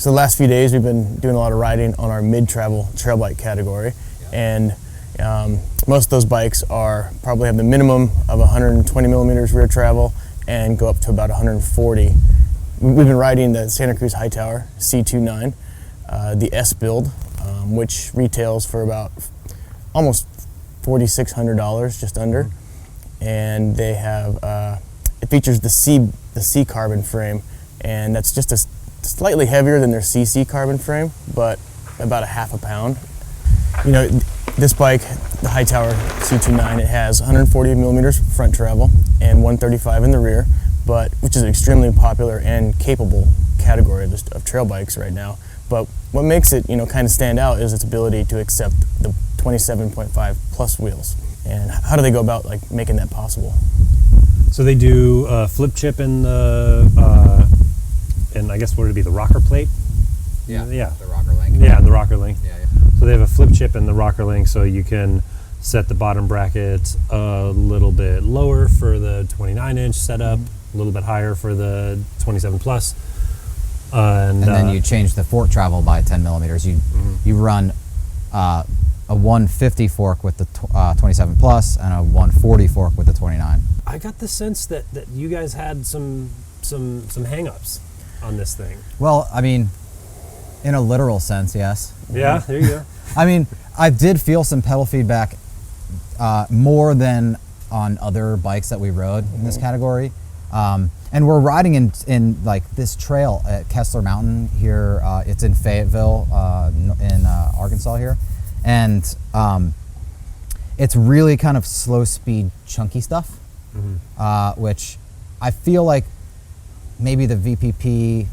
So the last few days we've been doing a lot of riding on our mid-travel trail bike category, and most of those bikes probably have the minimum of 120 millimeters rear travel and go up to about 140. We've been riding the Santa Cruz Hightower C29, the S build, which retails for about almost $4,600, just under, and they have it features the C carbon frame, and that's just slightly heavier than their CC carbon frame, but about a half a pound. You know, this bike, the Hightower C29, it has 140 millimeters front travel and 135 in the rear, which is an extremely popular and capable category of trail bikes right now. But what makes it, kind of stand out is its ability to accept the 27.5 plus wheels. And how do they go about making that possible? So they do a flip chip in the, and I guess what would it be, the rocker plate? Yeah. The rocker link. Yeah, the rocker link. Yeah. So they have a flip chip in the rocker link, so you can set the bottom bracket a little bit lower for the 29-inch setup, a little bit higher for the 27 plus. And then you change the fork travel by 10 millimeters. You run a 150 fork with the 27 plus and a 140 fork with the 29. I got the sense that you guys had some hang-ups on this thing. Well, I mean, in a literal sense, yes. Yeah, there you go. I mean, I did feel some pedal feedback more than on other bikes that we rode in this category. And we're riding in this trail at Kessler Mountain here. It's in Fayetteville, in Arkansas here. And it's really kind of slow speed, chunky stuff, which I feel like maybe the VPP,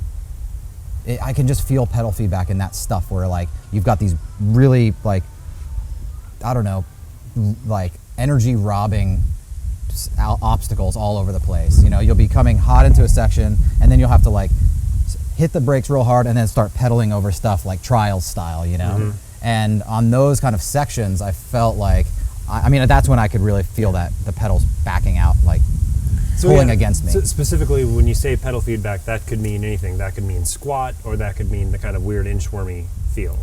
I can just feel pedal feedback in that stuff where you've got these really energy robbing obstacles all over the place. You'll be coming hot into a section and then you'll have to hit the brakes real hard and then start pedaling over stuff like trials style, And on those kind of sections, I felt that's when I could really feel that the pedals backing out, pulling against me. So specifically, when you say pedal feedback, that could mean anything. That could mean squat, or that could mean the kind of weird inchwormy feel.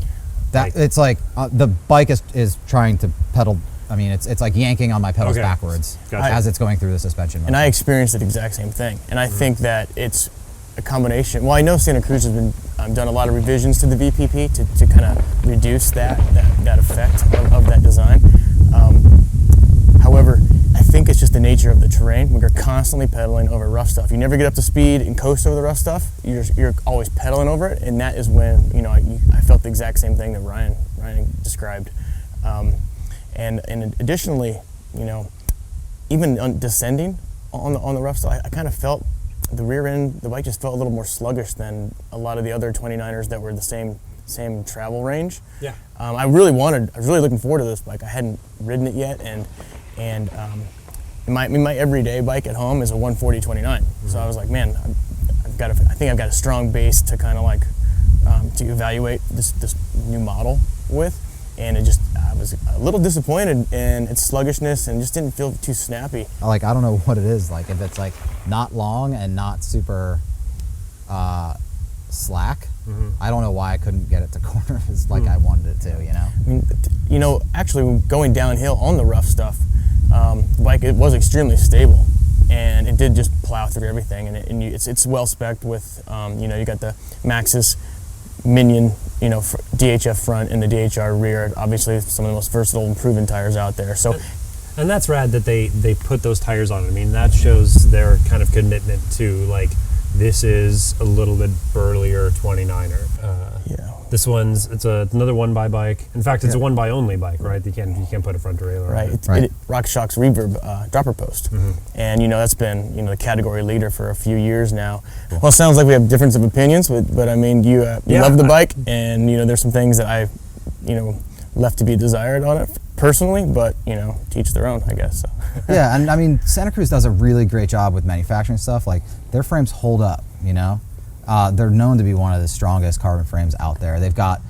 It's the bike is trying to pedal. I mean, it's like yanking on my pedals backwards as it's going through the suspension mode. And I experienced the exact same thing. And I think that it's a combination. Well, I know Santa Cruz has been done a lot of revisions to the VPP to kind of reduce that effect of that design. However, I think it's just the nature of the terrain. When you're constantly pedaling over rough stuff, you never get up to speed and coast over the rough stuff. You're always pedaling over it, and that is when I felt the exact same thing that Ryan described. And additionally, even descending on the rough stuff, I kind of felt the rear end, the bike just felt a little more sluggish than a lot of the other 29ers that were the same travel range. Yeah. I was really looking forward to this bike. I hadn't ridden it yet, and my everyday bike at home is a 140 29. So I was like, man, I think I've got a strong base to kind of to evaluate this new model with. And I was a little disappointed in its sluggishness and just didn't feel too snappy. I don't know what it is. If it's not long and not super slack, I don't know why I couldn't get it to corner as I wanted it to. I mean, actually going downhill on the rough stuff, the bike, it was extremely stable, and it did just plow through everything. And it's well spec'd with you got the Maxxis Minion, DHF front and the DHR rear. Obviously, some of the most versatile and proven tires out there. So, and that's rad that they put those tires on. I mean, that shows their kind of commitment to this is a little bit burlier 29er. This one's it's another 1x bike. In fact, it's a 1x only bike, right? You can't put a front derailleur on it. Right. RockShox Reverb dropper post, and that's been the category leader for a few years now. Cool. Well, it sounds like we have difference of opinions, but I mean, you love the bike, and there's some things that I left to be desired on it personally, but to each their own, I guess. So. Yeah, and I mean, Santa Cruz does a really great job with manufacturing stuff. Their frames hold up, They're known to be one of the strongest carbon frames out there. They've got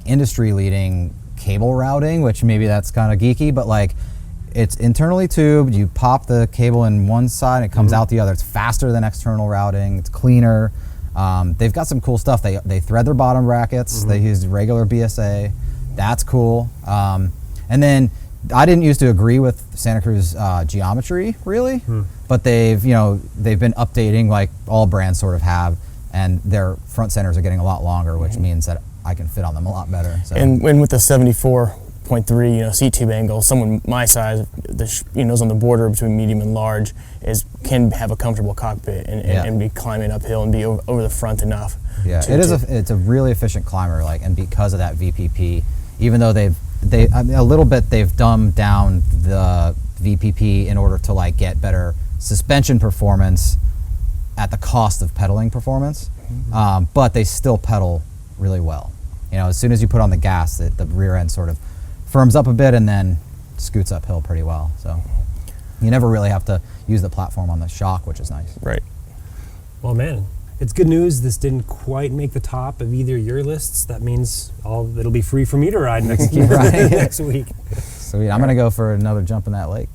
industry-leading cable routing, which maybe that's kind of geeky, but it's internally tubed. You pop the cable in one side, and it comes out the other. It's faster than external routing. It's cleaner. They've got some cool stuff. They thread their bottom brackets. They use regular BSA. That's cool. And then I didn't used to agree with Santa Cruz geometry really, but they've been updating like all brands sort of have, and their front centers are getting a lot longer, which means that I can fit on them a lot better. So. And when with the 74.3 seat tube angle, someone my size, nose on the border between medium and large, can have a comfortable cockpit and be climbing uphill and be over the front enough. Yeah, it's a really efficient climber, and because of that VPP, even though they've dumbed down the VPP in order to get better suspension performance at the cost of pedaling performance, but they still pedal really well. As soon as you put on the gas, the rear end sort of firms up a bit and then scoots uphill pretty well. So you never really have to use the platform on the shock, which is nice. Right. Well, man, it's good news. This didn't quite make the top of either your lists. That means it'll be free for me to ride next week. Sweet. I'm gonna go for another jump in that lake.